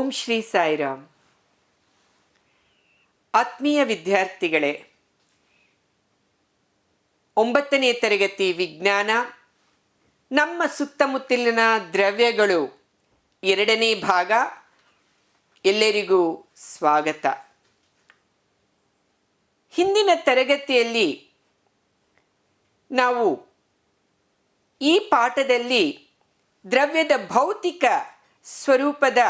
ಓಂ ಶ್ರೀ ಸಾಯಿರಾಮ್. ಆತ್ಮೀಯ ವಿದ್ಯಾರ್ಥಿಗಳೇ, 9ನೇ ತರಗತಿ ವಿಜ್ಞಾನ ನಮ್ಮ ಸುತ್ತಮುತ್ತಲಿನ ದ್ರವ್ಯಗಳು 2ನೇ ಭಾಗ. ಎಲ್ಲರಿಗೂ ಸ್ವಾಗತ. ಹಿಂದಿನ ತರಗತಿಯಲ್ಲಿ ನಾವು ಈ ಪಾಠದಲ್ಲಿ ದ್ರವ್ಯದ ಭೌತಿಕ ಸ್ವರೂಪದ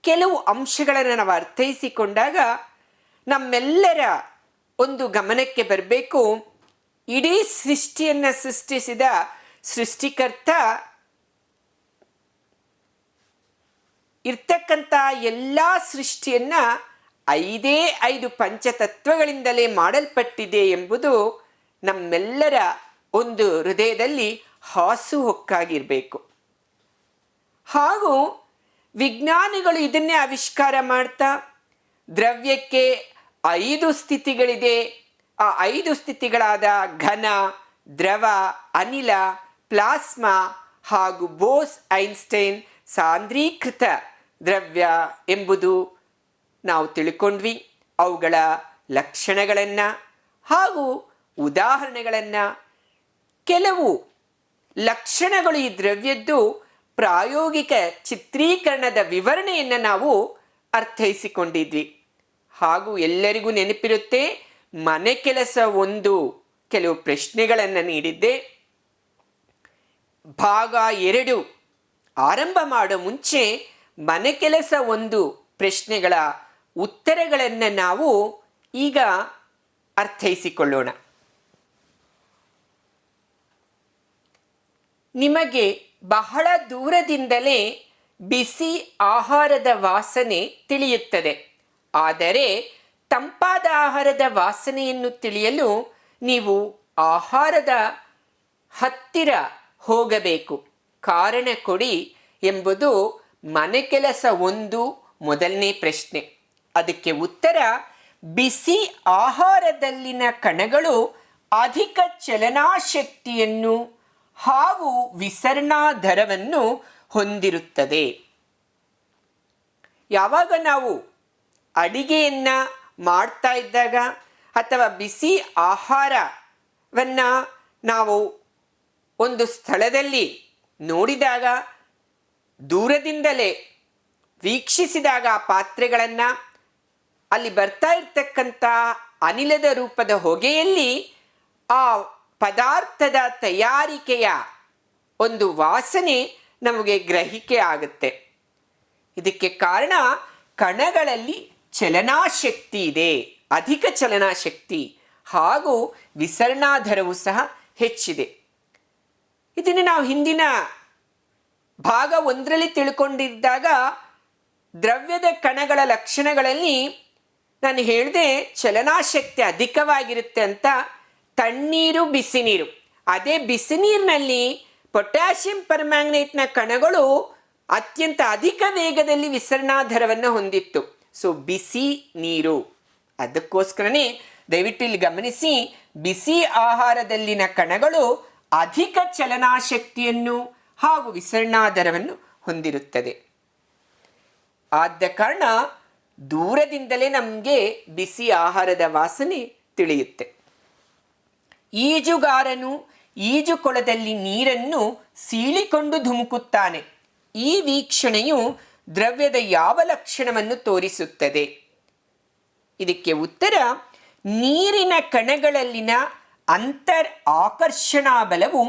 ಕೆಲವು ಅಂಶಗಳನ್ನು ನಾವು ಅರ್ಥೈಸಿಕೊಂಡಾಗ ನಮ್ಮೆಲ್ಲರ ಒಂದು ಗಮನಕ್ಕೆ ಬರಬೇಕು, ಇಡೀ ಸೃಷ್ಟಿಯನ್ನು ಸೃಷ್ಟಿಸಿದ ಸೃಷ್ಟಿಕರ್ತ ಇರ್ತಕ್ಕಂಥ ಎಲ್ಲ ಸೃಷ್ಟಿಯನ್ನು 5 ಪಂಚತತ್ವಗಳಿಂದಲೇ ಮಾಡಲ್ಪಟ್ಟಿದೆ ಎಂಬುದು ನಮ್ಮೆಲ್ಲರ ಒಂದು ಹೃದಯದಲ್ಲಿ ಹಾಸುಹೊಕ್ಕಾಗಿರಬೇಕು. ಹಾಗೂ ವಿಜ್ಞಾನಿಗಳು ಇದನ್ನೇ ಆವಿಷ್ಕಾರ ಮಾಡ್ತಾ ದ್ರವ್ಯಕ್ಕೆ 5 ಸ್ಥಿತಿಗಳಿದೆ. ಆ 5 ಸ್ಥಿತಿಗಳಾದ ಘನ, ದ್ರವ, ಅನಿಲ, ಪ್ಲಾಸ್ಮಾ ಹಾಗೂ ಬೋಸ್ ಐನ್ಸ್ಟೈನ್ ಸಾಂದ್ರೀಕೃತ ದ್ರವ್ಯ ಎಂಬುದು ನಾವು ತಿಳ್ಕೊಂಡ್ವಿ. ಅವುಗಳ ಲಕ್ಷಣಗಳನ್ನು ಹಾಗೂ ಉದಾಹರಣೆಗಳನ್ನು, ಕೆಲವು ಲಕ್ಷಣಗಳು ಈ ದ್ರವ್ಯದ್ದು ಪ್ರಾಯೋಗಿಕ ಚಿತ್ರೀಕರಣದ ವಿವರಣೆಯನ್ನು ನಾವು ಅರ್ಥೈಸಿಕೊಂಡಿದ್ವಿ. ಹಾಗೂ ಎಲ್ಲರಿಗೂ ನೆನಪಿರುತ್ತೆ, ಮನೆ ಕೆಲಸ 1 ಕೆಲವು ಪ್ರಶ್ನೆಗಳನ್ನು ನೀಡಿದ್ದೆ. ಭಾಗ 2 ಆರಂಭ ಮಾಡೋ ಮುಂಚೆ ಮನೆ ಕೆಲಸ 1 ಪ್ರಶ್ನೆಗಳ ಉತ್ತರಗಳನ್ನು ನಾವು ಈಗ ಅರ್ಥೈಸಿಕೊಳ್ಳೋಣ. ನಿಮಗೆ ಬಹಳ ದೂರದಿಂದಲೇ ಬಿಸಿ ಆಹಾರದ ವಾಸನೆ ತಿಳಿಯುತ್ತದೆ. ಆದರೆ ತಂಪಾದ ಆಹಾರದ ವಾಸನೆಯನ್ನು ತಿಳಿಯಲು ನೀವು ಆಹಾರದ ಹತ್ತಿರ ಹೋಗಬೇಕು. ಕಾರಣ ಕೊಡಿ ಎಂಬುದು ಮನೆ ಕೆಲಸ 1 ಮೊದಲನೇ ಪ್ರಶ್ನೆ. ಅದಕ್ಕೆ ಉತ್ತರ, ಬಿಸಿ ಆಹಾರದಲ್ಲಿನ ಕಣಗಳು ಅಧಿಕ ಚಲನಾಶಕ್ತಿಯನ್ನು ಹಾಗೂ ವಿಸರಣಾ ದರವನ್ನು ಹೊಂದಿರುತ್ತದೆ. ಯಾವಾಗ ನಾವು ಅಡಿಗೆಯನ್ನು ಮಾಡ್ತಾ ಇದ್ದಾಗ ಅಥವಾ ಬಿಸಿ ಆಹಾರವನ್ನು ನಾವು ಒಂದು ಸ್ಥಳದಲ್ಲಿ ನೋಡಿದಾಗ, ದೂರದಿಂದಲೇ ವೀಕ್ಷಿಸಿದಾಗ ಆ ಪಾತ್ರೆಗಳನ್ನು, ಅಲ್ಲಿ ಬರ್ತಾ ಇರ್ತಕ್ಕಂಥ ಅನಿಲದ ರೂಪದ ಹೊಗೆಯಲ್ಲಿ ಆ ಪದಾರ್ಥದ ತಯಾರಿಕೆಯ ಒಂದು ವಾಸನೆ ನಮಗೆ ಗ್ರಹಿಕೆ ಆಗುತ್ತೆ. ಇದಕ್ಕೆ ಕಾರಣ ಕಣಗಳಲ್ಲಿ ಚಲನಾಶಕ್ತಿ ಇದೆ, ಅಧಿಕ ಚಲನಾಶಕ್ತಿ ಹಾಗೂ ವಿಸರಣಾದರವು ಸಹ ಹೆಚ್ಚಿದೆ. ಇದನ್ನು ನಾವು ಹಿಂದಿನ ಭಾಗ 1ರಲ್ಲಿ ತಿಳ್ಕೊಂಡಿದ್ದಾಗ ದ್ರವ್ಯದ ಕಣಗಳ ಲಕ್ಷಣಗಳಲ್ಲಿ ನಾನು ಹೇಳಿದೆ ಚಲನಾಶಕ್ತಿ ಅಧಿಕವಾಗಿರುತ್ತೆ ಅಂತ. ತಣ್ಣೀರು, ಬಿಸಿ ನೀರು. ಅದೇ ಬಿಸಿ ನೀರಿನಲ್ಲಿ ಪೊಟ್ಯಾಷಿಯಂ ಪರ್ಮ್ಯಾಂಗನೇಟ್ನ ಕಣಗಳು ಅತ್ಯಂತ ಅಧಿಕ ವೇಗದಲ್ಲಿ ವಿಸರಣಾದರವನ್ನು ಹೊಂದಿತ್ತು. ಸೊ ಬಿಸಿ ನೀರು. ಅದಕ್ಕೋಸ್ಕರನೇ ದಯವಿಟ್ಟು ಇಲ್ಲಿ ಗಮನಿಸಿ, ಬಿಸಿ ಆಹಾರದಲ್ಲಿನ ಕಣಗಳು ಅಧಿಕ ಚಲನಾಶಕ್ತಿಯನ್ನು ಹಾಗೂ ವಿಸರಣಾದರವನ್ನು ಹೊಂದಿರುತ್ತದೆ. ಆದ ಕಾರಣ ದೂರದಿಂದಲೇ ನಮಗೆ ಬಿಸಿ ಆಹಾರದ ವಾಸನೆ ತಿಳಿಯುತ್ತೆ. ಈಜುಗಾರನು ಈಜುಕೊಳದಲ್ಲಿ ನೀರನ್ನು ಸೀಳಿಕೊಂಡು ಧುಮುಕುತ್ತಾನೆ. ಈ ವೀಕ್ಷಣೆಯು ದ್ರವ್ಯದ ಯಾವ ಲಕ್ಷಣವನ್ನು ತೋರಿಸುತ್ತದೆ? ಇದಕ್ಕೆ ಉತ್ತರ, ನೀರಿನ ಕಣಗಳಲ್ಲಿನ ಅಂತರ್ ಆಕರ್ಷಣಾ ಬಲವು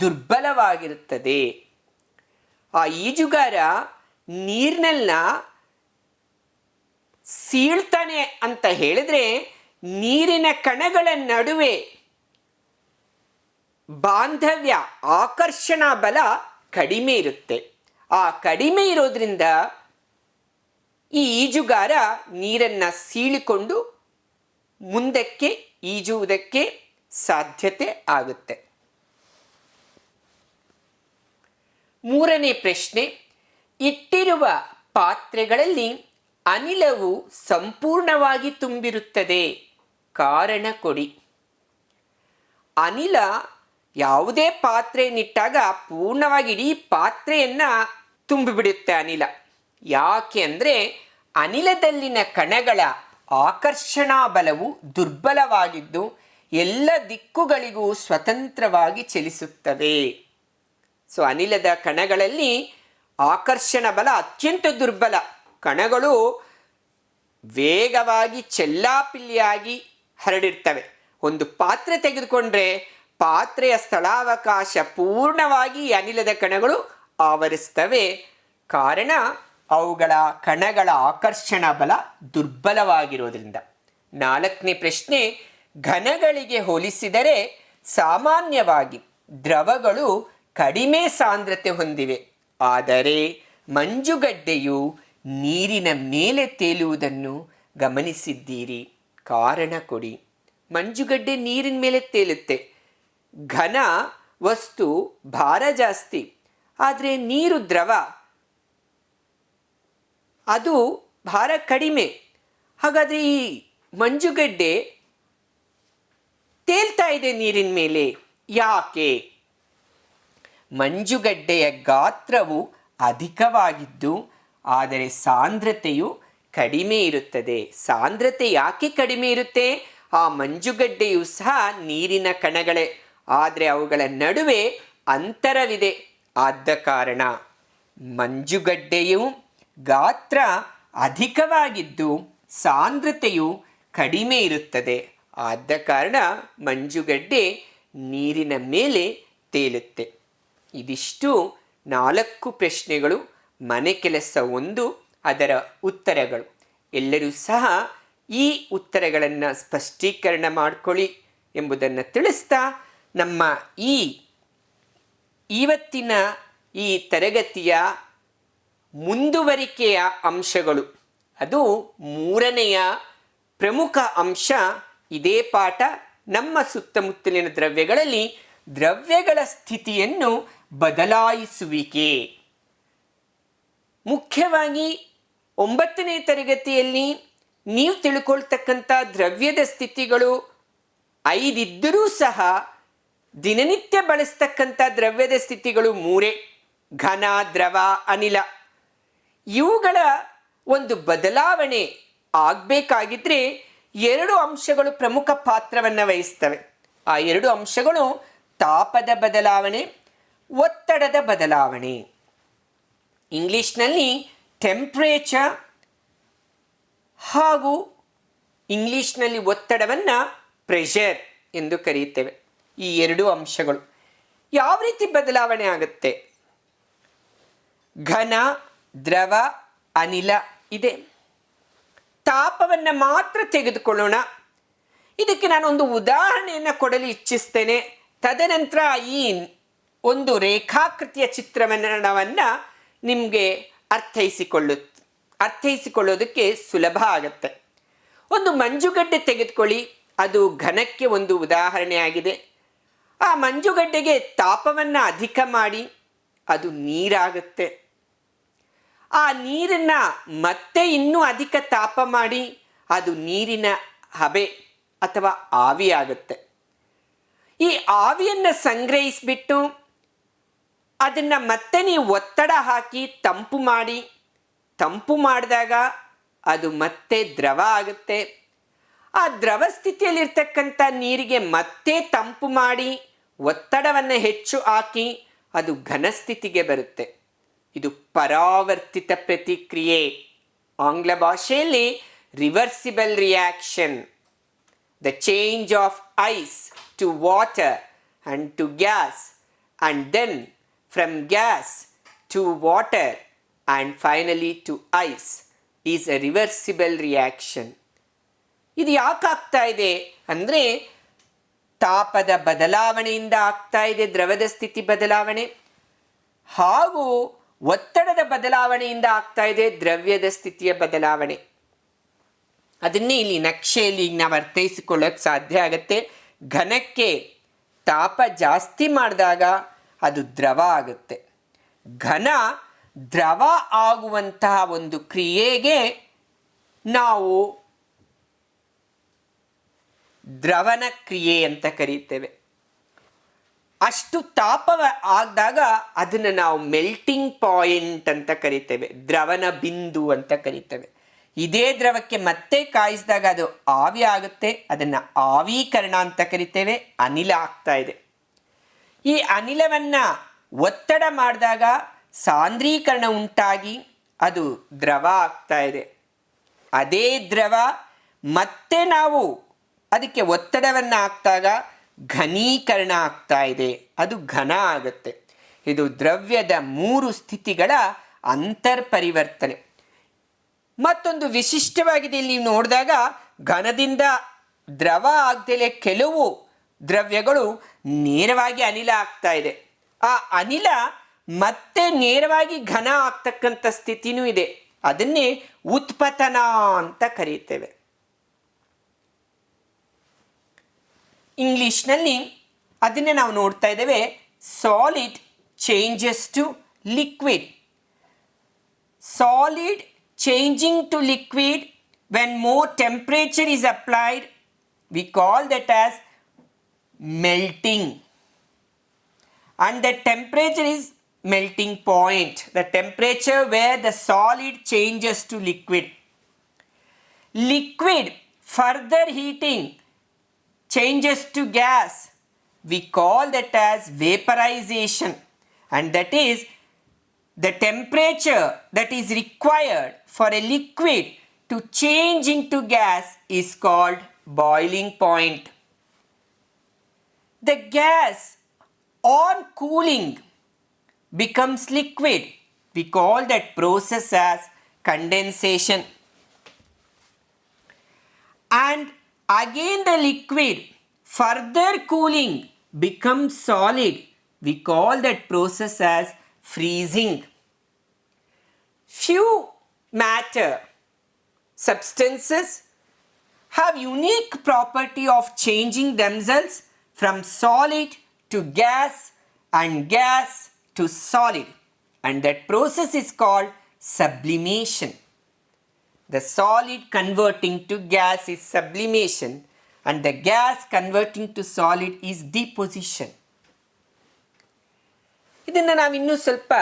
ದುರ್ಬಲವಾಗಿರುತ್ತದೆ. ಆ ಈಜುಗಾರ ನೀರಿನಲ್ಲ ಸೀಳ್ತಾನೆ ಅಂತ ಹೇಳಿದ್ರೆ ನೀರಿನ ಕಣಗಳ ನಡುವೆ ಬಾಂಧವ್ಯ, ಆಕರ್ಷಣಾ ಬಲ ಕಡಿಮೆ ಇರುತ್ತೆ. ಆ ಕಡಿಮೆ ಇರೋದ್ರಿಂದ ಈ ಈಜುಗಾರ ನೀರನ್ನು ಸೀಳಿಕೊಂಡು ಮುಂದಕ್ಕೆ ಈಜುವುದಕ್ಕೆ ಸಾಧ್ಯತೆ ಆಗುತ್ತೆ. 3ನೇ ಪ್ರಶ್ನೆ, ಇಟ್ಟಿರುವ ಪಾತ್ರೆಗಳಲ್ಲಿ ಅನಿಲವು ಸಂಪೂರ್ಣವಾಗಿ ತುಂಬಿರುತ್ತದೆ. ಕಾರಣ ಕೊಡಿ. ಅನಿಲ ಯಾವುದೇ ಪಾತ್ರೆಯನ್ನಿಟ್ಟಾಗ ಪೂರ್ಣವಾಗಿ ಇಡೀ ಪಾತ್ರೆಯನ್ನು ತುಂಬಿಬಿಡುತ್ತೆ ಅನಿಲ. ಯಾಕೆ ಅಂದರೆ ಅನಿಲದಲ್ಲಿನ ಕಣಗಳ ಆಕರ್ಷಣಾ ಬಲವು ದುರ್ಬಲವಾಗಿದ್ದು ಎಲ್ಲ ದಿಕ್ಕುಗಳಿಗೂ ಸ್ವತಂತ್ರವಾಗಿ ಚಲಿಸುತ್ತವೆ. ಸೊ ಅನಿಲದ ಕಣಗಳಲ್ಲಿ ಆಕರ್ಷಣ ಬಲ ಅತ್ಯಂತ ದುರ್ಬಲ. ಕಣಗಳು ವೇಗವಾಗಿ ಚೆಲ್ಲಾಪಿಲ್ಲಿಯಾಗಿ ಹರಡಿರ್ತವೆ. ಒಂದು ಪಾತ್ರೆ ತೆಗೆದುಕೊಂಡ್ರೆ ಪಾತ್ರೆಯ ಸ್ಥಳಾವಕಾಶ ಪೂರ್ಣವಾಗಿ ಅನಿಲದ ಕಣಗಳು ಆವರಿಸ್ತವೆ. ಕಾರಣ ಅವುಗಳ ಕಣಗಳ ಆಕರ್ಷಣ ಬಲ ದುರ್ಬಲವಾಗಿರೋದ್ರಿಂದ. 4ನೇ ಪ್ರಶ್ನೆ, ಘನಗಳಿಗೆ ಹೋಲಿಸಿದರೆ ಸಾಮಾನ್ಯವಾಗಿ ದ್ರವಗಳು ಕಡಿಮೆ ಸಾಂದ್ರತೆ ಹೊಂದಿವೆ, ಆದರೆ ಮಂಜುಗಡ್ಡೆಯು ನೀರಿನ ಮೇಲೆ ತೇಲುವುದನ್ನು ಗಮನಿಸಿದ್ದೀರಿ. ಕಾರಣ ಕೊಡಿ. ಮಂಜುಗಡ್ಡೆ ನೀರಿನ ಮೇಲೆ ತೇಲುತ್ತೆ. ಘನ ವಸ್ತು ಭಾರ ಜಾಸ್ತಿ, ಆದರೆ ನೀರು ದ್ರವ, ಅದು ಭಾರ ಕಡಿಮೆ. ಹಾಗಾದರೆ ಈ ಮಂಜುಗಡ್ಡೆ ತೇಲ್ತಾ ಇದೆ ನೀರಿನ ಮೇಲೆ ಯಾಕೆ? ಮಂಜುಗಡ್ಡೆಯ ಗಾತ್ರವು ಅಧಿಕವಾಗಿದ್ದು ಆದರೆ ಸಾಂದ್ರತೆಯು ಕಡಿಮೆ ಇರುತ್ತದೆ. ಸಾಂದ್ರತೆ ಯಾಕೆ ಕಡಿಮೆ ಇರುತ್ತೆ? ಆ ಮಂಜುಗಡ್ಡೆಯು ಸಹ ನೀರಿನ ಕಣಗಳೇ, ಆದರೆ ಅವುಗಳ ನಡುವೆ ಅಂತರವಿದೆ. ಆದ ಕಾರಣ ಮಂಜುಗಡ್ಡೆಯು ಗಾತ್ರ ಅಧಿಕವಾಗಿದ್ದು ಸಾಂದ್ರತೆಯು ಕಡಿಮೆ ಇರುತ್ತದೆ. ಆದ ಕಾರಣ ಮಂಜುಗಡ್ಡೆ ನೀರಿನ ಮೇಲೆ ತೇಲುತ್ತೆ. ಇದಿಷ್ಟು 4 ಪ್ರಶ್ನೆಗಳು, ಮನೆ ಕೆಲಸ 1, ಅದರ ಉತ್ತರಗಳು. ಎಲ್ಲರೂ ಸಹ ಈ ಉತ್ತರಗಳನ್ನು ಸ್ಪಷ್ಟೀಕರಣ ಮಾಡಿಕೊಳ್ಳಿ ಎಂಬುದನ್ನು ತಿಳಿಸ್ತಾ ನಮ್ಮ ಇವತ್ತಿನ ಈ ತರಗತಿಯ ಮುಂದುವರಿಕೆಯ ಅಂಶಗಳು, ಅದು 3ನೆಯ ಪ್ರಮುಖ ಅಂಶ ಇದೇ ಪಾಠ. ನಮ್ಮ ಸುತ್ತಮುತ್ತಲಿನ ದ್ರವ್ಯಗಳಲ್ಲಿ ದ್ರವ್ಯಗಳ ಸ್ಥಿತಿಯನ್ನು ಬದಲಾಯಿಸುವಿಕೆ. ಮುಖ್ಯವಾಗಿ 9ನೇ ತರಗತಿಯಲ್ಲಿ ನೀವು ತಿಳ್ಕೊಳ್ತಕ್ಕಂಥ ದ್ರವ್ಯದ ಸ್ಥಿತಿಗಳು 5 ಇದ್ದರೂ ಸಹ ದಿನನಿತ್ಯ ಬಳಸ್ತಕ್ಕಂಥ ದ್ರವ್ಯದ ಸ್ಥಿತಿಗಳು 3: ಘನ, ದ್ರವ, ಅನಿಲ. ಇವುಗಳ ಒಂದು ಬದಲಾವಣೆ ಆಗಬೇಕಾಗಿದ್ರೆ 2 ಅಂಶಗಳು ಪ್ರಮುಖ ಪಾತ್ರವನ್ನು ವಹಿಸ್ತವೆ. ಆ 2 ಅಂಶಗಳು ತಾಪದ ಬದಲಾವಣೆ, ಒತ್ತಡದ ಬದಲಾವಣೆ. ಇಂಗ್ಲಿಷ್ನಲ್ಲಿ ಟೆಂಪ್ರೇಚರ್ ಹಾಗೂ ಇಂಗ್ಲಿಷ್ನಲ್ಲಿ ಒತ್ತಡವನ್ನು ಪ್ರೆಷರ್ ಎಂದು ಕರೆಯುತ್ತೇವೆ. ಈ 2 ಅಂಶಗಳು ಯಾವ ರೀತಿ ಬದಲಾವಣೆ ಆಗುತ್ತೆ? ಘನ, ದ್ರವ, ಅನಿಲ ಇದೆ. ತಾಪವನ್ನು ಮಾತ್ರ ತೆಗೆದುಕೊಳ್ಳೋಣ. ಇದಕ್ಕೆ ನಾನೊಂದು ಉದಾಹರಣೆಯನ್ನು ಕೊಡಲು ಇಚ್ಛಿಸ್ತೇನೆ. ತದನಂತರ ಈ ಒಂದು ರೇಖಾಕೃತಿಯ ಚಿತ್ರವನ್ನು ನಿಮಗೆ ಅರ್ಥೈಸಿಕೊಳ್ಳೋದಕ್ಕೆ ಸುಲಭ ಆಗುತ್ತೆ. ಒಂದು ಮಂಜುಗಡ್ಡೆ ತೆಗೆದುಕೊಳ್ಳಿ, ಅದು ಘನಕ್ಕೆ ಒಂದು ಉದಾಹರಣೆಯಾಗಿದೆ. ಆ ಮಂಜುಗಡ್ಡೆಗೆ ತಾಪವನ್ನು ಅಧಿಕ ಮಾಡಿ ಅದು ನೀರಾಗುತ್ತೆ. ಆ ನೀರನ್ನು ಮತ್ತೆ ಇನ್ನೂ ಅಧಿಕ ತಾಪ ಮಾಡಿ ಅದು ನೀರಿನ ಹಬೆ ಅಥವಾ ಆವಿಯಾಗುತ್ತೆ. ಈ ಆವಿಯನ್ನು ಸಂಗ್ರಹಿಸಿಬಿಟ್ಟು ಅದನ್ನು ಮತ್ತೆ ನೀವು ಒತ್ತಡ ಹಾಕಿ ತಂಪು ಮಾಡಿದಾಗ ಅದು ಮತ್ತೆ ದ್ರವ ಆಗುತ್ತೆ. ಆ ದ್ರವ ಸ್ಥಿತಿಯಲ್ಲಿರ್ತಕ್ಕಂಥ ನೀರಿಗೆ ಮತ್ತೆ ತಂಪು ಮಾಡಿ ಒತ್ತಡವನ್ನು ಹೆಚ್ಚು ಹಾಕಿ ಅದು ಘನಸ್ಥಿತಿಗೆ ಬರುತ್ತೆ. ಇದು ಪರಾವರ್ತಿತ ಪ್ರತಿಕ್ರಿಯೆ, ಆಂಗ್ಲ ಭಾಷೆಯಲ್ಲಿ reversible reaction. The change of ice to water and to gas, and then from gas to water and finally to ice is a reversible reaction. ಇದು ಯಾಕೆ ಆಗ್ತಾ ಇದೆ ಅಂದರೆ ತಾಪದ ಬದಲಾವಣೆಯಿಂದ ಆಗ್ತಾ ಇದೆ ದ್ರವದ ಸ್ಥಿತಿ ಬದಲಾವಣೆ, ಹಾಗೂ ಒತ್ತಡದ ಬದಲಾವಣೆಯಿಂದ ಆಗ್ತಾ ಇದೆ ದ್ರವ್ಯದ ಸ್ಥಿತಿಯ ಬದಲಾವಣೆ. ಅದನ್ನೇ ಇಲ್ಲಿ ನಕ್ಷೆಯಲ್ಲಿ ನಾವು ಅರ್ಥೈಸಿಕೊಳ್ಳೋಕೆ ಸಾಧ್ಯ ಆಗುತ್ತೆ. ಘನಕ್ಕೆ ತಾಪ ಜಾಸ್ತಿ ಮಾಡಿದಾಗ ಅದು ದ್ರವ ಆಗುತ್ತೆ. ಘನ ದ್ರವ ಆಗುವಂತಹ ಒಂದು ಕ್ರಿಯೆಗೆ ನಾವು ದ್ರವನ ಕ್ರಿಯೆ ಅಂತ ಕರೀತೇವೆ. ಅಷ್ಟು ತಾಪ ಆದಾಗ ಅದನ್ನು ನಾವು ಮೆಲ್ಟಿಂಗ್ ಪಾಯಿಂಟ್ ಅಂತ ಕರಿತೇವೆ, ದ್ರವನ ಬಿಂದು ಅಂತ ಕರಿತೇವೆ. ಇದೇ ದ್ರವಕ್ಕೆ ಮತ್ತೆ ಕಾಯಿಸಿದಾಗ ಅದು ಆವಿ ಆಗುತ್ತೆ, ಅದನ್ನು ಆವೀಕರಣ ಅಂತ ಕರಿತೇವೆ. ಅನಿಲ ಆಗ್ತಾ ಇದೆ. ಈ ಅನಿಲವನ್ನು ಒತ್ತಡ ಮಾಡಿದಾಗ ಸಾಂದ್ರೀಕರಣ ಉಂಟಾಗಿ ಅದು ದ್ರವ ಆಗ್ತಾ ಇದೆ. ಅದೇ ದ್ರವ ಮತ್ತೆ ನಾವು ಅದಕ್ಕೆ ಒತ್ತಡವನ್ನು ಹಾಕಿದಾಗ ಘನೀಕರಣ ಆಗ್ತಾ ಇದೆ, ಅದು ಘನ ಆಗುತ್ತೆ. ಇದು ದ್ರವ್ಯದ 3 ಸ್ಥಿತಿಗಳ ಅಂತರ್ಪರಿವರ್ತನೆ. ಮತ್ತೊಂದು ವಿಶಿಷ್ಟವಾಗಿದೆ, ಇಲ್ಲಿ ನೀವು ನೋಡಿದಾಗ ಘನದಿಂದ ದ್ರವ ಆಗದಲೇ ಕೆಲವು ದ್ರವ್ಯಗಳು ನೇರವಾಗಿ ಅನಿಲ ಆಗ್ತಾ ಇದೆ. ಆ ಅನಿಲ ಮತ್ತೆ ನೇರವಾಗಿ ಘನ ಆಗ್ತಕ್ಕಂಥ ಸ್ಥಿತಿನೂ ಇದೆ. ಅದನ್ನೇ ಉತ್ಪತನ ಅಂತ ಕರೀತೇವೆ. ಇಂಗ್ಲಿಷ್ನಲ್ಲಿ ಅದನ್ನೇ ನಾವು ನೋಡ್ತಾ ಇದ್ದೇವೆ, solid changes to liquid. Solid changing to liquid when more temperature is applied, we call that as melting. And the temperature is melting point, the temperature where the solid changes to liquid. Liquid further heating changes to gas, we call that as vaporization. And that is the temperature that is required for a liquid to change into gas is called boiling point. The gas on cooling becomes liquid. We call that process as condensation. And again the liquid further cooling becomes solid. We call that process as freezing. Few matter substances have unique property of changing themselves from solid to gas and gas to solid, and that process is called sublimation. The solid converting to gas is sublimation, and the gas converting to solid is deposition. ಇದನ್ನು ನಾವು ಇನ್ನೂ ಸ್ವಲ್ಪ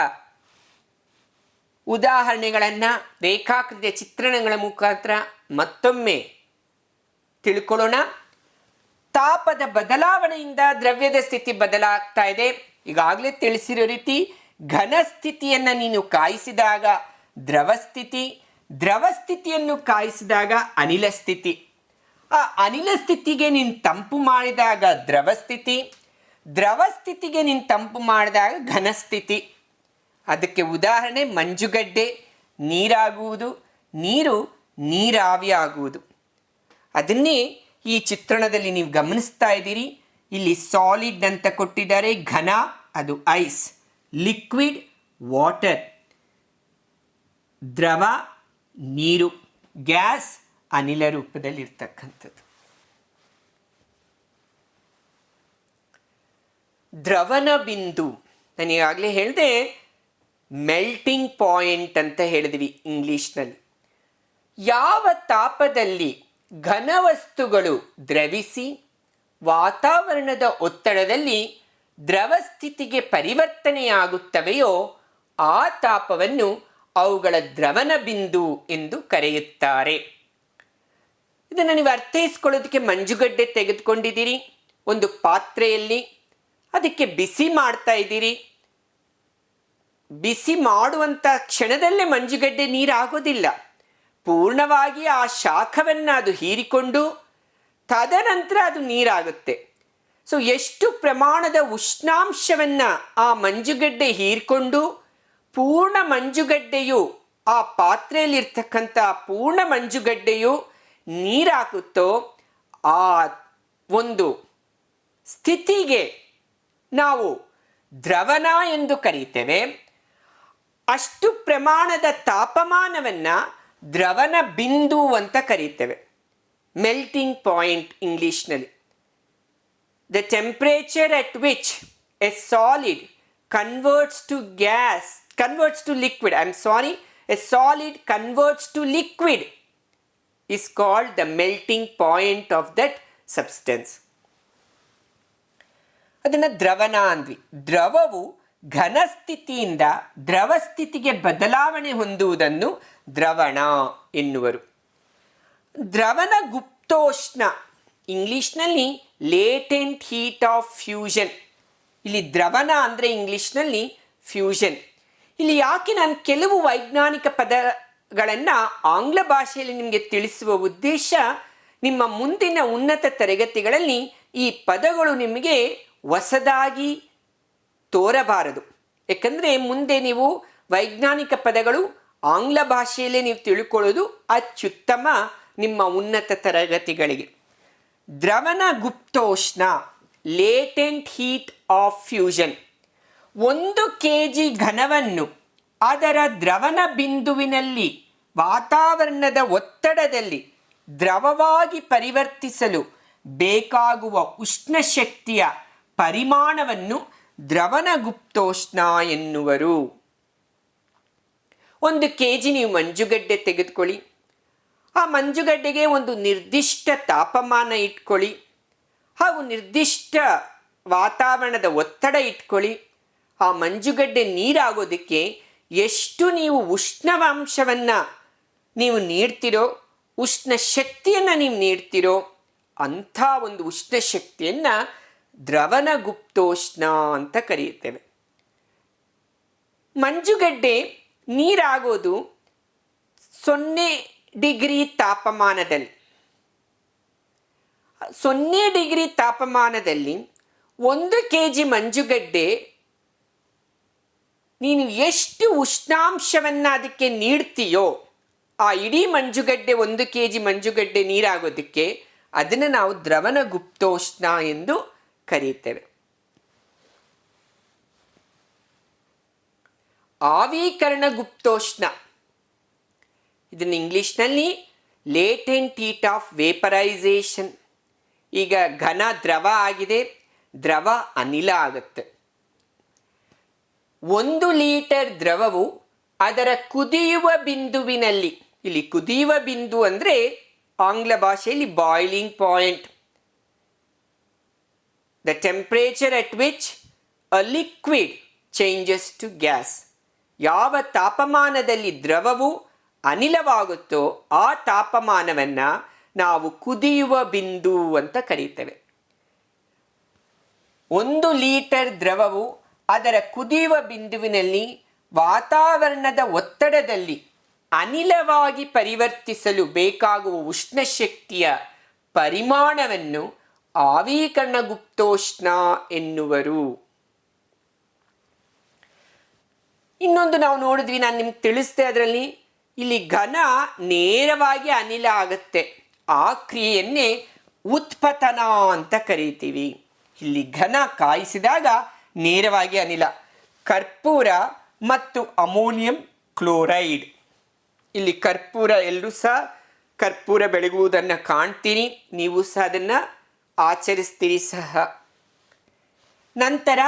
ಉದಾಹರಣೆಗಳನ್ನು ರೇಖಾಕೃತಿಯ ಚಿತ್ರಣಗಳ ಮುಖಾಂತರ ಮತ್ತೊಮ್ಮೆ ತಿಳ್ಕೊಳ್ಳೋಣ. ತಾಪದ ಬದಲಾವಣೆಯಿಂದ ದ್ರವ್ಯದ ಸ್ಥಿತಿ ಬದಲಾಗ್ತಾ ಇದೆ. ಈಗಾಗಲೇ ತಿಳಿಸಿರೋ ರೀತಿ ಘನ ಸ್ಥಿತಿಯನ್ನು ನೀನು ಕಾಯಿಸಿದಾಗ ದ್ರವ ಸ್ಥಿತಿ, ದ್ರವ ಸ್ಥಿತಿಯನ್ನು ಕಾಯಿಸಿದಾಗ ಅನಿಲ ಸ್ಥಿತಿ, ಆ ಅನಿಲ ಸ್ಥಿತಿಗೆ ನೀನು ತಂಪು ಮಾಡಿದಾಗ ದ್ರವ ಸ್ಥಿತಿ, ದ್ರವ ಸ್ಥಿತಿಗೆ ನೀನು ತಂಪು ಮಾಡಿದಾಗ ಘನಸ್ಥಿತಿ. ಅದಕ್ಕೆ ಉದಾಹರಣೆ ಮಂಜುಗಡ್ಡೆ ನೀರಾಗುವುದು, ನೀರು ನೀರಾವಿ ಆಗುವುದು. ಅದನ್ನೇ ಈ ಚಿತ್ರಣದಲ್ಲಿ ನೀವು ಗಮನಿಸ್ತಾ ಇದ್ದೀರಿ. ಇಲ್ಲಿ ಸಾಲಿಡ್ ಅಂತ ಕೊಟ್ಟಿದ್ದಾರೆ, ಘನ ಅದು ಐಸ್, ಲಿಕ್ವಿಡ್ ವಾಟರ್, ದ್ರವ ನೀರು, ಗ್ಯಾಸ್ ಅನಿಲ ರೂಪದಲ್ಲಿರ್ತಕ್ಕಂಥದ್ದು. ದ್ರವನ ಬಿಂದು ನಾನು ಈಗಾಗಲೇ ಹೇಳಿದೆ, ಮೆಲ್ಟಿಂಗ್ ಪಾಯಿಂಟ್ ಅಂತ ಹೇಳಿದ್ವಿ ಇಂಗ್ಲೀಷ್ನಲ್ಲಿ. ಯಾವ ತಾಪದಲ್ಲಿ ಘನವಸ್ತುಗಳು ದ್ರವಿಸಿ ವಾತಾವರಣದ ಒತ್ತಡದಲ್ಲಿ ದ್ರವ ಸ್ಥಿತಿಗೆ ಪರಿವರ್ತನೆಯಾಗುತ್ತವೆಯೋ ಆ ತಾಪವನ್ನು ಅವುಗಳ ದ್ರವನ ಬಿಂದು ಎಂದು ಕರೆಯುತ್ತಾರೆ. ಇದನ್ನು ನೀವು ಅರ್ಥೈಸ್ಕೊಳ್ಳೋದಕ್ಕೆ ಮಂಜುಗಡ್ಡೆ ತೆಗೆದುಕೊಂಡಿದ್ದೀರಿ, ಒಂದು ಪಾತ್ರೆಯಲ್ಲಿ ಅದಕ್ಕೆ ಬಿಸಿ ಮಾಡ್ತಾ ಇದ್ದೀರಿ. ಬಿಸಿ ಮಾಡುವಂಥ ಕ್ಷಣದಲ್ಲೇ ಮಂಜುಗಡ್ಡೆ ನೀರಾಗೋದಿಲ್ಲ. ಪೂರ್ಣವಾಗಿ ಆ ಶಾಖವನ್ನು ಅದು ಹೀರಿಕೊಂಡು ತದನಂತರ ಅದು ನೀರಾಗುತ್ತೆ. ಸೊ ಎಷ್ಟು ಪ್ರಮಾಣದ ಉಷ್ಣಾಂಶವನ್ನು ಆ ಮಂಜುಗಡ್ಡೆ ಹೀರಿಕೊಂಡು ಪೂರ್ಣ ಮಂಜುಗಡ್ಡೆಯು ಆ ಪಾತ್ರೆಯಲ್ಲಿರ್ತಕ್ಕಂಥ ಪೂರ್ಣ ಮಂಜುಗಡ್ಡೆಯು ನೀರಾಗುತ್ತೋ ಆ ಒಂದು ಸ್ಥಿತಿಗೆ ನಾವು ದ್ರವನ ಎಂದು ಕರೀತೇವೆ. ಅಷ್ಟು ಪ್ರಮಾಣದ ತಾಪಮಾನವನ್ನು ದ್ರವನ ಬಿಂದು ಅಂತ ಕರೀತೇವೆ, ಮೆಲ್ಟಿಂಗ್ ಪಾಯಿಂಟ್ ಇಂಗ್ಲೀಷ್ನಲ್ಲಿ. The temperature at which A solid converts to liquid, a solid converts to liquid is called the melting point of that substance. ಅದನ್ನು ದ್ರವನ ಅಂದ್ವಿ. ದ್ರವವು ಘನ ಸ್ಥಿತಿಯಿಂದ ದ್ರವ ಸ್ಥಿತಿಗೆ ಬದಲಾವಣೆ ಹೊಂದುವುದನ್ನು ದ್ರವಣ ಎನ್ನುವರು. ದ್ರವನ ಗುಪ್ತೋಷ್ಣ, ಇಂಗ್ಲಿಷ್ನಲ್ಲಿ ಲೇಟೆಂಟ್ ಹೀಟ್ ಆಫ್ ಫ್ಯೂಷನ್. ಇಲ್ಲಿ ದ್ರವಣ ಅಂದರೆ ಇಂಗ್ಲಿಷ್ನಲ್ಲಿ ಫ್ಯೂಷನ್. ಇಲ್ಲಿ ಯಾಕೆ ನಾನು ಕೆಲವು ವೈಜ್ಞಾನಿಕ ಪದಗಳನ್ನು ಆಂಗ್ಲ ಭಾಷೆಯಲ್ಲಿ ನಿಮಗೆ ತಿಳಿಸುವ ಉದ್ದೇಶ, ನಿಮ್ಮ ಮುಂದಿನ ಉನ್ನತ ತರಗತಿಗಳಲ್ಲಿ ಈ ಪದಗಳು ನಿಮಗೆ ಹೊಸದಾಗಿ ತೋರಬಾರದು. ಯಾಕಂದರೆ ಮುಂದೆ ನೀವು ವೈಜ್ಞಾನಿಕ ಪದಗಳು ಆಂಗ್ಲ ಭಾಷೆಯಲ್ಲೇ ನೀವು ತಿಳ್ಕೊಳ್ಳೋದು ಅತ್ಯುತ್ತಮ ನಿಮ್ಮ ಉನ್ನತ ತರಗತಿಗಳಿಗೆ. ದ್ರವನ ಗುಪ್ತೋಷ್ಣ, latent heat of fusion. 1 kg ಘನವನ್ನು ಅದರ ದ್ರವನ ಬಿಂದುವಿನಲ್ಲಿ ವಾತಾವರಣದ ಒತ್ತಡದಲ್ಲಿ ದ್ರವವಾಗಿ ಪರಿವರ್ತಿಸಲು ಬೇಕಾಗುವ ಉಷ್ಣಶಕ್ತಿಯ ಪರಿಮಾಣವನ್ನು ದ್ರವನ ಗುಪ್ತೋಷ್ಣ ಎನ್ನುವರು. 1 kg ನೀವು ಮಂಜುಗಡ್ಡೆ ತೆಗೆದುಕೊಳ್ಳಿ, ಆ ಮಂಜುಗಡ್ಡೆಗೆ ಒಂದು ನಿರ್ದಿಷ್ಟ ತಾಪಮಾನ ಇಟ್ಕೊಳ್ಳಿ, ಹಾಗೂ ನಿರ್ದಿಷ್ಟ ವಾತಾವರಣದ ಒತ್ತಡ ಇಟ್ಕೊಳ್ಳಿ. ಆ ಮಂಜುಗಡ್ಡೆ ನೀರಾಗೋದಕ್ಕೆ ಎಷ್ಟು ನೀವು ಉಷ್ಣಾಂಶವನ್ನು ನೀವು ನೀಡ್ತಿರೋ, ಉಷ್ಣ ಶಕ್ತಿಯನ್ನು ನೀವು ನೀಡ್ತಿರೋ, ಅಂಥ ಒಂದು ಉಷ್ಣ ಶಕ್ತಿಯನ್ನು ದ್ರವನ ಗುಪ್ತೋಷ್ಣ ಅಂತ ಕರೆಯುತ್ತೇವೆ. ಮಂಜುಗಡ್ಡೆ ನೀರಾಗೋದು 0 ಡಿಗ್ರಿ ತಾಪಮಾನದಲ್ಲಿ. 0 ಡಿಗ್ರಿ ತಾಪಮಾನದಲ್ಲಿ 1 kg ಮಂಜುಗಡ್ಡೆ ನೀನು ಎಷ್ಟು ಉಷ್ಣಾಂಶವನ್ನು ಅದಕ್ಕೆ ನೀಡ್ತೀಯೋ, ಆ ಇಡೀ ಮಂಜುಗಡ್ಡೆ 1 kg ಮಂಜುಗಡ್ಡೆ ನೀರಾಗೋದಕ್ಕೆ ಅದನ್ನು ನಾವು ದ್ರವನ ಗುಪ್ತೋಷ್ಣ ಎಂದು ಕರೆಯುತ್ತೇವೆ. ಆವೀಕರಣ ಗುಪ್ತೋಷ್ಣ, ಇದನ್ನು ಇಂಗ್ಲಿಷ್ನಲ್ಲಿ ಲೇಟೆಂಟ್ ಹೀಟ್ ಆಫ್ ವೇಪರೈಸೇಷನ್. ಈಗ ಘನ ದ್ರವ ಆಗಿದೆ, ದ್ರವ ಅನಿಲ ಆಗುತ್ತೆ. 1 ಲೀಟರ್ ದ್ರವವು ಅದರ ಕುದಿಯುವ ಬಿಂದುವಿನಲ್ಲಿ, ಇಲ್ಲಿ ಕುದಿಯುವ ಬಿಂದು ಅಂದರೆ ಆಂಗ್ಲ ಭಾಷೆಯಲ್ಲಿ boiling point, the temperature at which a liquid changes to gas. ಯಾವ ತಾಪಮಾನದಲ್ಲಿ ದ್ರವವು ಅನಿಲವಾಗುತ್ತೋ ಆ ತಾಪಮಾನವನ್ನು ನಾವು ಕುದಿಯುವ ಬಿಂದು ಅಂತ ಕರೀತೇವೆ. 1 ಲೀಟರ್ ದ್ರವವು ಅದರ ಕುದಿಯುವ ಬಿಂದುವಿನಲ್ಲಿ ವಾತಾವರಣದ ಒತ್ತಡದಲ್ಲಿ ಅನಿಲವಾಗಿ ಪರಿವರ್ತಿಸಲು ಬೇಕಾಗುವ ಉಷ್ಣಶಕ್ತಿಯ ಪರಿಮಾಣವನ್ನು ಆವೀಕರಣ ಗುಪ್ತೋಷ್ಣ ಎನ್ನುವರು. ಇನ್ನೊಂದು ನಾವು ನೋಡಿದ್ವಿ, ನಾನು ನಿಮ್ಗೆ ತಿಳಿಸ್ದೆ ಅದರಲ್ಲಿ, ಇಲ್ಲಿ ಘನ ನೇರವಾಗಿ ಅನಿಲ ಆಗುತ್ತೆ, ಆ ಕ್ರಿಯೆಯನ್ನೇ ಉತ್ಪತನ ಅಂತ ಕರೀತೀವಿ. ಇಲ್ಲಿ ಘನ ಕಾಯಿಸಿದಾಗ ನೇರವಾಗಿ ಅನಿಲ. ಕರ್ಪೂರ ಮತ್ತು ಅಮೋನಿಯಂ ಕ್ಲೋರೈಡ್, ಇಲ್ಲಿ ಕರ್ಪೂರ, ಎಲ್ಲರೂ ಸಹ ಕರ್ಪೂರ ಬೆಳಗುವುದನ್ನು ಕಾಣ್ತೀರಿ, ನೀವು ಸಹ ಅದನ್ನು ಆಚರಿಸ್ತೀರಿ ಸಹ. ನಂತರ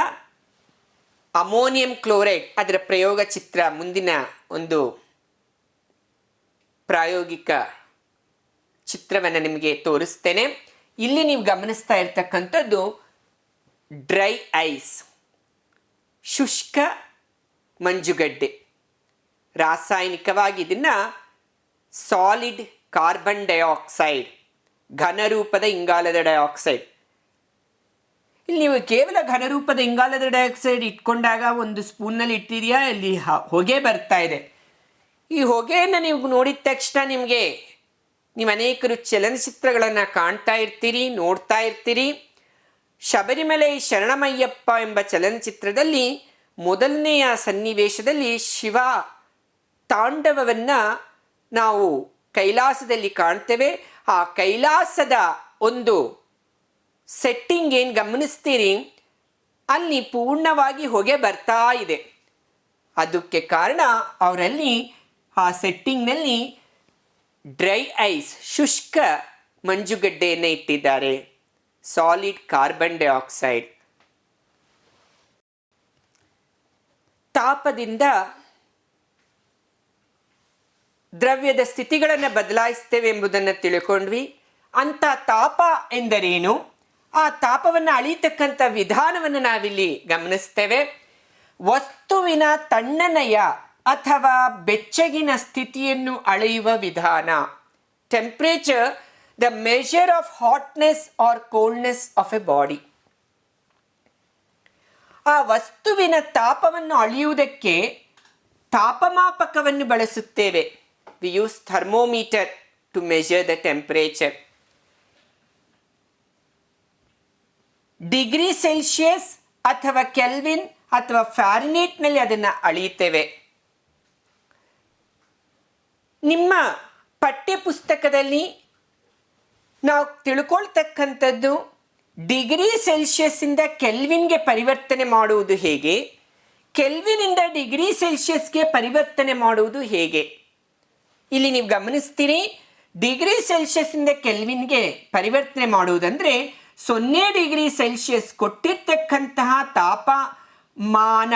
ಅಮೋನಿಯಂ ಕ್ಲೋರೈಡ್, ಅದರ ಪ್ರಯೋಗ ಚಿತ್ರ ಮುಂದಿನ ಒಂದು ಪ್ರಾಯೋಗಿಕ ಚಿತ್ರವನ್ನು ನಿಮಗೆ ತೋರಿಸ್ತೇನೆ. ಇಲ್ಲಿ ನೀವು ಗಮನಿಸ್ತಾ ಇರ್ತಕ್ಕಂಥದ್ದು ಡ್ರೈ ಐಸ್, ಶುಷ್ಕ ಮಂಜುಗಡ್ಡೆ. ರಾಸಾಯನಿಕವಾಗಿ ಇದನ್ನು ಸಾಲಿಡ್ ಕಾರ್ಬನ್ ಡೈಆಕ್ಸೈಡ್, ಘನರೂಪದ ಇಂಗಾಲದ ಡೈಆಕ್ಸೈಡ್. ಇಲ್ಲಿ ನೀವು ಕೇವಲ ಘನರೂಪದ ಇಂಗಾಲದ ಡೈಆಕ್ಸೈಡ್ ಇಟ್ಕೊಂಡಾಗ ಒಂದು ಸ್ಪೂನ್ನಲ್ಲಿ ಇಟ್ಟಿದೆಯಾ, ಇಲ್ಲಿ ಹೊಗೆ ಬರ್ತಾ ಇದೆ. ಈ ಹೊಗೆಯನ್ನು ನೀವು ನೋಡಿದ ತಕ್ಷಣ ನೀವು ಅನೇಕರು ಚಲನಚಿತ್ರಗಳನ್ನು ಕಾಣ್ತಾ ಇರ್ತೀರಿ, ನೋಡ್ತಾ ಇರ್ತೀರಿ. ಶಬರಿಮಲೆ ಶರಣಮಯ್ಯಪ್ಪ ಎಂಬ ಚಲನಚಿತ್ರದಲ್ಲಿ ಮೊದಲನೆಯ ಸನ್ನಿವೇಶದಲ್ಲಿ ಶಿವ ತಾಂಡವವನ್ನು ನಾವು ಕೈಲಾಸದಲ್ಲಿ ಕಾಣ್ತೇವೆ. ಆ ಕೈಲಾಸದ ಒಂದು ಸೆಟ್ಟಿಂಗ್ ಏನು ಗಮನಿಸ್ತೀರಿ, ಅಲ್ಲಿ ಪೂರ್ಣವಾಗಿ ಹೊಗೆ ಬರ್ತಾ ಇದೆ. ಅದಕ್ಕೆ ಕಾರಣ ಅವರಲ್ಲಿ ಆ ಸೆಟ್ಟಿಂಗ್ನಲ್ಲಿ ಡ್ರೈ ಐಸ್, ಶುಷ್ಕ ಮಂಜುಗಡ್ಡೆಯನ್ನು ಇಟ್ಟಿದ್ದಾರೆ, ಸಾಲಿಡ್ ಕಾರ್ಬನ್ ಡೈಆಕ್ಸೈಡ್. ತಾಪದಿಂದ ದ್ರವ್ಯದ ಸ್ಥಿತಿಗಳನ್ನು ಬದಲಾಯಿಸ್ತೇವೆ ಎಂಬುದನ್ನು ತಿಳ್ಕೊಂಡ್ವಿ. ಅಂಥ ತಾಪ ಎಂದರೇನು, ಆ ತಾಪವನ್ನು ಅಳಿತಕ್ಕಂಥ ವಿಧಾನವನ್ನು ನಾವಿಲ್ಲಿ ಗಮನಿಸ್ತೇವೆ. ವಸ್ತುವಿನ ತಣ್ಣನೆಯ ಅಥವಾ ಬೆಚ್ಚಗಿನ ಸ್ಥಿತಿಯನ್ನು ಅಳೆಯುವ ವಿಧಾನ. Temperature, the measure of hotness or coldness of a body. ಆ ವಸ್ತುವಿನ ತಾಪವನ್ನು ಅಳೆಯುವುದಕ್ಕೆ ತಾಪಮಾಪಕವನ್ನು ಬಳಸುತ್ತೇವೆ. We use thermometer to measure the temperature. Degree Celsius ಅಥವಾ ಕೆಲ್ವಿನ್ ಅಥವಾ ಫ್ಯಾರನೈಟ್ನಲ್ಲಿ ಅದನ್ನು ಅಳೆಯುತ್ತೇವೆ. ನಿಮ್ಮ ಪಠ್ಯಪುಸ್ತಕದಲ್ಲಿ ನಾವು ತಿಳ್ಕೊಳ್ತಕ್ಕಂಥದ್ದು ಡಿಗ್ರಿ ಸೆಲ್ಸಿಯಸ್ಸಿಂದ ಕೆಲ್ವಿನ್ಗೆ ಪರಿವರ್ತನೆ ಮಾಡುವುದು ಹೇಗೆ, ಕೆಲ್ವಿನಿಂದ ಡಿಗ್ರಿ ಸೆಲ್ಸಿಯಸ್ಗೆ ಪರಿವರ್ತನೆ ಮಾಡುವುದು ಹೇಗೆ. ಇಲ್ಲಿ ನೀವು ಗಮನಿಸ್ತೀರಿ, ಡಿಗ್ರಿ ಸೆಲ್ಸಿಯಸ್ಸಿಂದ ಕೆಲ್ವಿನ್ಗೆ ಪರಿವರ್ತನೆ ಮಾಡುವುದಂದರೆ 0 ಡಿಗ್ರಿ ಸೆಲ್ಸಿಯಸ್ ಕೊಟ್ಟಿರ್ತಕ್ಕಂತಹ ತಾಪಮಾನ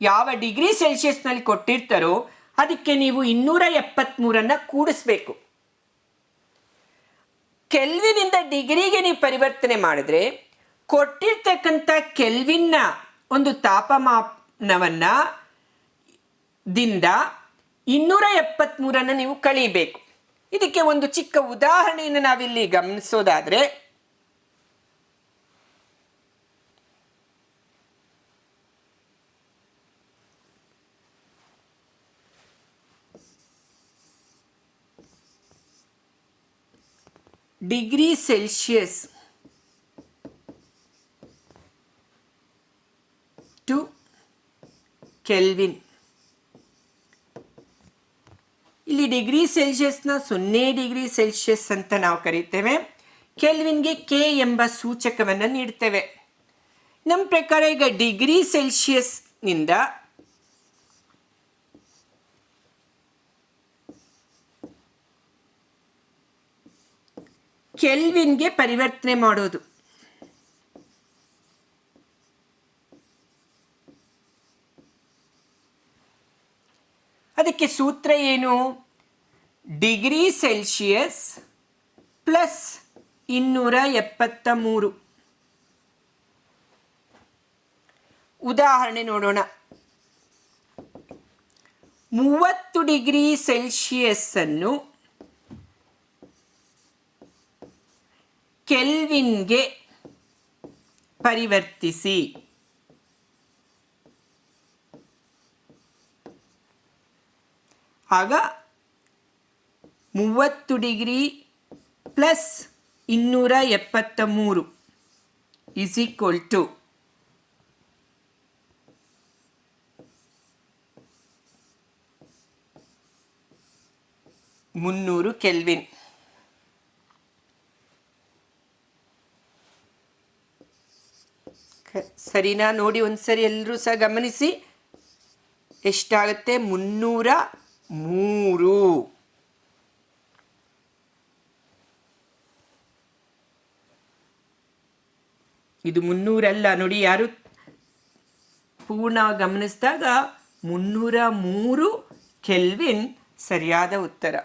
ಯಾವ ಡಿಗ್ರಿ ಸೆಲ್ಸಿಯಸ್ನಲ್ಲಿ ಕೊಟ್ಟಿರ್ತಾರೋ ಅದಕ್ಕೆ ನೀವು 273 ಕೂಡಿಸ್ಬೇಕು. ಕೆಲ್ವಿನಿಂದ ಡಿಗ್ರಿಗೆ ನೀವು ಪರಿವರ್ತನೆ ಮಾಡಿದ್ರೆ ಕೊಟ್ಟಿರ್ತಕ್ಕಂಥ ಕೆಲ್ವಿನ್ನ ಒಂದು ತಾಪಮಾನವನ್ನು ದಿಂದ 273 ನೀವು ಕಳೀಬೇಕು. ಇದಕ್ಕೆ ಒಂದು ಚಿಕ್ಕ ಉದಾಹರಣೆಯನ್ನು ನಾವಿಲ್ಲಿ ಗಮನಿಸೋದಾದರೆ, ಡಿಗ್ರಿ ಸೆಲ್ಸಿಯಸ್ ಟು ಕೆಲ್ವಿನ್. ಇಲ್ಲಿ ಡಿಗ್ರಿ ಸೆಲ್ಸಿಯಸ್ನ 0 ಡಿಗ್ರಿ ಸೆಲ್ಸಿಯಸ್ ಅಂತ ನಾವು ಕರೀತೇವೆ. ಕೆಲ್ವಿನ್ಗೆ ಕೆ ಎಂಬ ಸೂಚಕವನ್ನು ನೀಡ್ತೇವೆ. ನಮ್ಮ ಪ್ರಕಾರ ಈಗ ಡಿಗ್ರಿ ಸೆಲ್ಸಿಯಸ್ನಿಂದ ಕೆಲ್ವಿನ್ಗೆ ಪರಿವರ್ತನೆ ಮಾಡೋದು. ಅದಕ್ಕೆ ಸೂತ್ರ ಏನು? Degree Celsius plus 273. ಉದಾಹರಣೆ ನೋಡೋಣ. 30 ಡಿಗ್ರಿ ಸೆಲ್ಸಿಯಸ್ ಅನ್ನು ಕೆಲ್ವಿನ್ಗೆ ಪರಿವರ್ತಿಸಿ. ಆಗ 30 degree plus 273 is equal to 300 kelvin. ಸರಿನಾ? ನೋಡಿ ಒಂದ್ಸರಿ ಎಲ್ಲರೂ ಸಹ ಗಮನಿಸಿ ಎಷ್ಟಾಗುತ್ತೆ. 303. ಇದು 300 ಅಲ್ಲ ನೋಡಿ, ಯಾರು ಪೂರ್ಣ ಗಮನಿಸಿದಾಗ 303 ಕೆಲ್ವಿನ್ ಸರಿಯಾದ ಉತ್ತರ.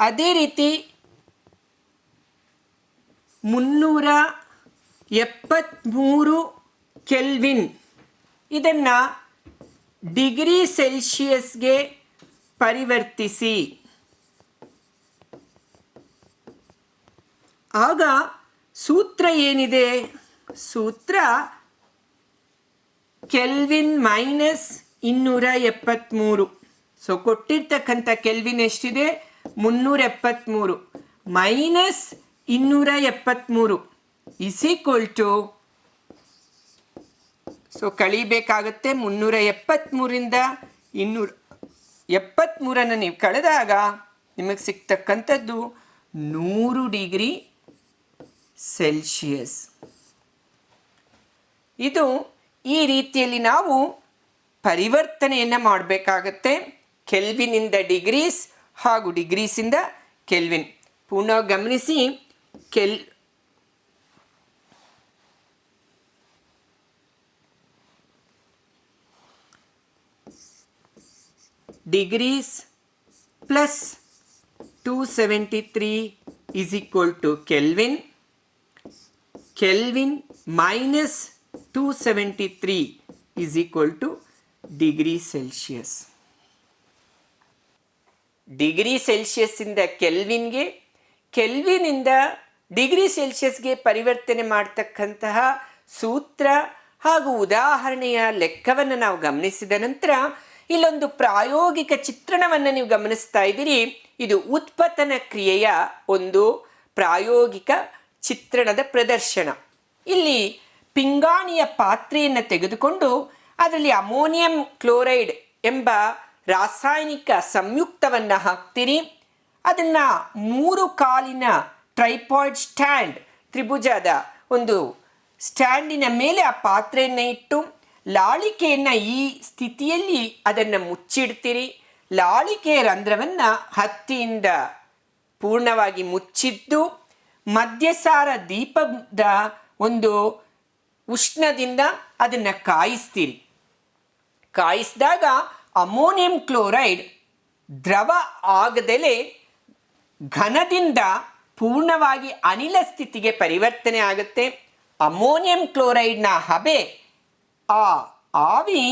ಅದೇ ರೀತಿ 373 ಕೆಲ್ವಿನ್ ಇದನ್ನು ಡಿಗ್ರಿ ಸೆಲ್ಸಿಯಸ್ಗೆ ಪರಿವರ್ತಿಸಿ. ಆಗ ಸೂತ್ರ ಏನಿದೆ? ಸೂತ್ರ ಕೆಲ್ವಿನ್ ಮೈನಸ್ 273. ಸೊ ಕೊಟ್ಟಿರ್ತಕ್ಕಂಥ ಕೆಲ್ವಿನ್ ಎಷ್ಟಿದೆ? 373 minus 273 is equal to, so ಕಳಿಬೇಕಾಗುತ್ತೆ. 373ರಿಂದ 273 ನೀವು ಕಳೆದಾಗ ನಿಮಗೆ ಸಿಗ್ತಕ್ಕಂಥದ್ದು 100 ಡಿಗ್ರಿ ಸೆಲ್ಸಿಯಸ್. ಇದು ಈ ರೀತಿಯಲ್ಲಿ ನಾವು ಪರಿವರ್ತನೆಯನ್ನು ಮಾಡಬೇಕಾಗತ್ತೆ. ಕೆಲ್ವಿನಿಂದ ಡಿಗ್ರೀಸ್ ಹಾಗೂ ಡಿಗ್ರೀಸಿಂದ ಕೆಲ್ವಿನ್. ಪೂರ್ಣ ಗಮನಿಸಿ. Degrees plus 273 is equal to Kelvin. Kelvin minus 273 is equal to degree Celsius. Degree ಸೆಲ್ಸಿಯಸ್ಸಿಂದ ಕೆಲ್ವಿನ್ಗೆ, ಕೆಲ್ವಿನಿಂದ ಡಿಗ್ರಿ ಸೆಲ್ಸಿಯಸ್ಗೆ ಪರಿವರ್ತನೆ ಮಾಡ್ತಕ್ಕಂತಹ ಸೂತ್ರ ಹಾಗೂ ಉದಾಹರಣೆಯ ಲೆಕ್ಕವನ್ನು ನಾವು ಗಮನಿಸಿದ ನಂತರ ಇಲ್ಲೊಂದು ಪ್ರಾಯೋಗಿಕ ಚಿತ್ರಣವನ್ನು ನೀವು ಗಮನಿಸ್ತಾ ಇದ್ದೀರಿ. ಇದು ಉತ್ಪತನ ಕ್ರಿಯೆಯ ಒಂದು ಪ್ರಾಯೋಗಿಕ ಚಿತ್ರಣದ ಪ್ರದರ್ಶನ. ಇಲ್ಲಿ ಪಿಂಗಾಣಿಯ ಪಾತ್ರೆಯನ್ನು ತೆಗೆದುಕೊಂಡು ಅದರಲ್ಲಿ ಅಮೋನಿಯಂ ಕ್ಲೋರೈಡ್ ಎಂಬ ರಾಸಾಯನಿಕ ಸಂಯುಕ್ತವನ್ನು ಹಾಕ್ತೀರಿ. ಅದನ್ನು 3 ಕಾಲಿನ ಟ್ರೈಪಾಯ್ಡ್ ಸ್ಟ್ಯಾಂಡ್, ತ್ರಿಭುಜದ ಒಂದು ಸ್ಟ್ಯಾಂಡಿನ ಮೇಲೆ ಆ ಪಾತ್ರೆಯನ್ನು ಇಟ್ಟು ಲಾಳಿಕೆಯನ್ನು ಈ ಸ್ಥಿತಿಯಲ್ಲಿ ಅದನ್ನು ಮುಚ್ಚಿಡ್ತೀರಿ. ಲಾಳಿಕೆಯ ರಂಧ್ರವನ್ನು ಹತ್ತಿಯಿಂದ ಪೂರ್ಣವಾಗಿ ಮುಚ್ಚಿದ್ದು ಮಧ್ಯಸಾರ ದೀಪದ ಒಂದು ಉಷ್ಣದಿಂದ ಅದನ್ನು ಕಾಯಿಸ್ತೀರಿ. ಕಾಯಿಸಿದಾಗ ಅಮೋನಿಯಂ ಕ್ಲೋರೈಡ್ ದ್ರವ ಆಗದಲೇ ಘನದಿಂದ ಪೂರ್ಣವಾಗಿ ಅನಿಲ ಸ್ಥಿತಿಗೆ ಪರಿವರ್ತನೆ ಆಗುತ್ತೆ. ಅಮೋನಿಯಂ ಕ್ಲೋರೈಡ್ನ ಹಬೆ, ಆ ಆವಿ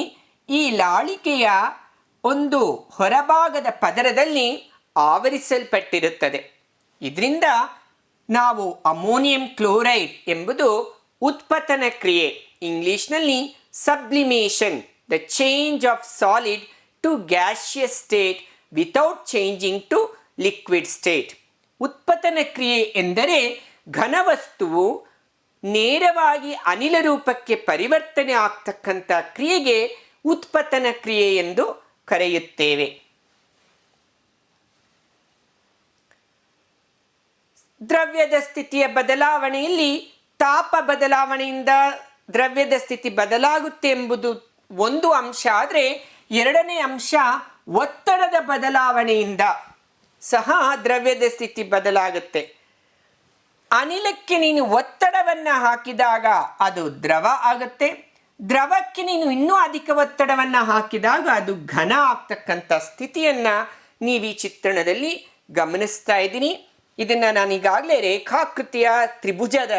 ಈ ಲಾಳಿಕೆಯ ಒಂದು ಹೊರಭಾಗದ ಪದರದಲ್ಲಿ ಆವರಿಸಲ್ಪಟ್ಟಿರುತ್ತದೆ. ಇದರಿಂದ ನಾವು ಅಮೋನಿಯಂ ಕ್ಲೋರೈಡ್ ಎಂಬುದು ಉತ್ಪತನ ಕ್ರಿಯೆ, ಇಂಗ್ಲಿಷ್ನಲ್ಲಿ sublimation, the change of solid to gaseous state without changing to liquid state. ಉತ್ಪತನ ಕ್ರಿಯೆ ಎಂದರೆ ಘನವಸ್ತುವು ನೇರವಾಗಿ ಅನಿಲ ರೂಪಕ್ಕೆ ಪರಿವರ್ತನೆ ಆಗ್ತಕ್ಕಂಥ ಕ್ರಿಯೆಗೆ ಉತ್ಪತನ ಕ್ರಿಯೆ ಎಂದು ಕರೆಯುತ್ತೇವೆ. ದ್ರವ್ಯದ ಸ್ಥಿತಿಯ ಬದಲಾವಣೆಯಲ್ಲಿ ತಾಪ ಬದಲಾವಣೆಯಿಂದ ದ್ರವ್ಯದ ಸ್ಥಿತಿ ಬದಲಾಗುತ್ತೆ ಎಂಬುದು ಒಂದು ಅಂಶ ಆದರೆ, ಎರಡನೇ ಅಂಶ ಒತ್ತಡದ ಬದಲಾವಣೆಯಿಂದ ಸಹ ದ್ರವ್ಯದ ಸ್ಥಿತಿ ಬದಲಾಗುತ್ತೆ. ಅನಿಲಕ್ಕೆ ನೀನು ಒತ್ತಡವನ್ನು ಹಾಕಿದಾಗ ಅದು ದ್ರವ ಆಗುತ್ತೆ. ದ್ರವಕ್ಕೆ ನೀನು ಇನ್ನೂ ಅಧಿಕ ಒತ್ತಡವನ್ನು ಹಾಕಿದಾಗ ಅದು ಘನ ಆಗ್ತಕ್ಕಂಥ ಸ್ಥಿತಿಯನ್ನು ನೀವು ಈ ಚಿತ್ರಣದಲ್ಲಿ ಗಮನಿಸ್ತಾ ಇದ್ದೀನಿ. ಇದನ್ನು ನಾನು ಈಗಾಗಲೇ ರೇಖಾಕೃತಿಯ ತ್ರಿಭುಜದ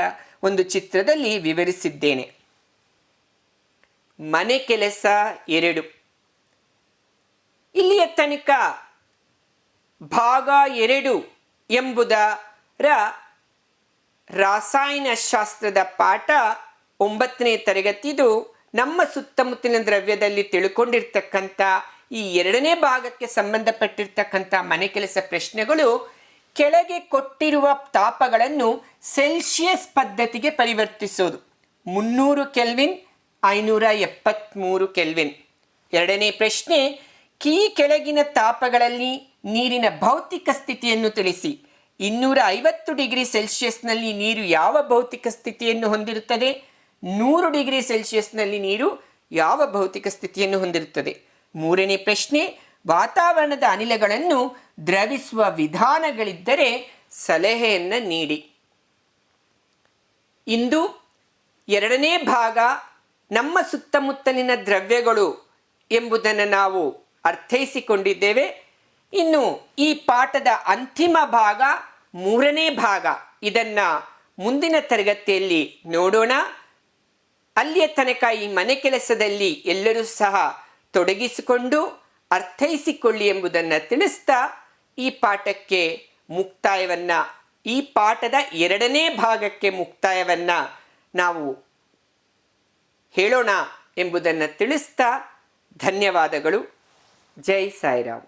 ಒಂದು ಚಿತ್ರದಲ್ಲಿ ವಿವರಿಸಿದ್ದೇನೆ. ಮನೆ ಕೆಲಸ 2. ಇಲ್ಲಿಯ ತನಕ ಭಾಗ 2 ಎಂಬುದರ ರಾಸಾಯನಶಾಸ್ತ್ರದ ಪಾಠ 9ನೇ ತರಗತಿದು ನಮ್ಮ ಸುತ್ತಮುತ್ತಲಿನ ದ್ರವ್ಯದಲ್ಲಿ ತಿಳ್ಕೊಂಡಿರ್ತಕ್ಕಂಥ ಈ 2ನೇ ಭಾಗಕ್ಕೆ ಸಂಬಂಧಪಟ್ಟಿರ್ತಕ್ಕಂಥ ಮನೆ ಕೆಲಸ ಪ್ರಶ್ನೆಗಳು ಕೆಳಗೆ ಕೊಟ್ಟಿರುವ ತಾಪಗಳನ್ನು ಸೆಲ್ಸಿಯಸ್ ಪದ್ಧತಿಗೆ ಪರಿವರ್ತಿಸೋದು. 300 ಕೆಲ್ವಿನ್, 573 ಕೆಲ್ವಿನ್. 2ನೇ ಪ್ರಶ್ನೆ, ಈ ಕೆಳಗಿನ ತಾಪಗಳಲ್ಲಿ ನೀರಿನ ಭೌತಿಕ ಸ್ಥಿತಿಯನ್ನು ತಿಳಿಸಿ. 250 ಡಿಗ್ರಿ ಸೆಲ್ಸಿಯಸ್ನಲ್ಲಿ ನೀರು ಯಾವ ಭೌತಿಕ ಸ್ಥಿತಿಯನ್ನು ಹೊಂದಿರುತ್ತದೆ? 100 ಡಿಗ್ರಿ ಸೆಲ್ಸಿಯಸ್ನಲ್ಲಿ ನೀರು ಯಾವ ಭೌತಿಕ ಸ್ಥಿತಿಯನ್ನು ಹೊಂದಿರುತ್ತದೆ? 3ನೇ ಪ್ರಶ್ನೆ, ವಾತಾವರಣದ ಅನಿಲಗಳನ್ನು ದ್ರವಿಸುವ ವಿಧಾನಗಳಿದ್ದರೆ ಸಲಹೆಯನ್ನು ನೀಡಿ. ಇಂದು 2ನೇ ಭಾಗ ನಮ್ಮ ಸುತ್ತಮುತ್ತಲಿನ ದ್ರವ್ಯಗಳು ಎಂಬುದನ್ನು ನಾವು ಅರ್ಥೈಸಿಕೊಂಡಿದ್ದೇವೆ. ಇನ್ನು ಈ ಪಾಠದ ಅಂತಿಮ ಭಾಗ 3ನೇ ಭಾಗ, ಇದನ್ನು ಮುಂದಿನ ತರಗತಿಯಲ್ಲಿ ನೋಡೋಣ. ಅಲ್ಲಿಯ ತನಕ ಈ ಮನೆ ಕೆಲಸದಲ್ಲಿ ಎಲ್ಲರೂ ಸಹ ತೊಡಗಿಸಿಕೊಂಡು ಅರ್ಥೈಸಿಕೊಳ್ಳಿ ಎಂಬುದನ್ನು ತಿಳಿಸ್ತಾ ಈ ಪಾಠಕ್ಕೆ ಮುಕ್ತಾಯವನ್ನು, ಈ ಪಾಠದ 2ನೇ ಭಾಗಕ್ಕೆ ಮುಕ್ತಾಯವನ್ನು ನಾವು ಹೇಳೋಣ ಎಂಬುದನ್ನು ತಿಳಿಸ್ತಾ ಧನ್ಯವಾದಗಳು. ಜೈ ಸಾಯಿರಾಮ್.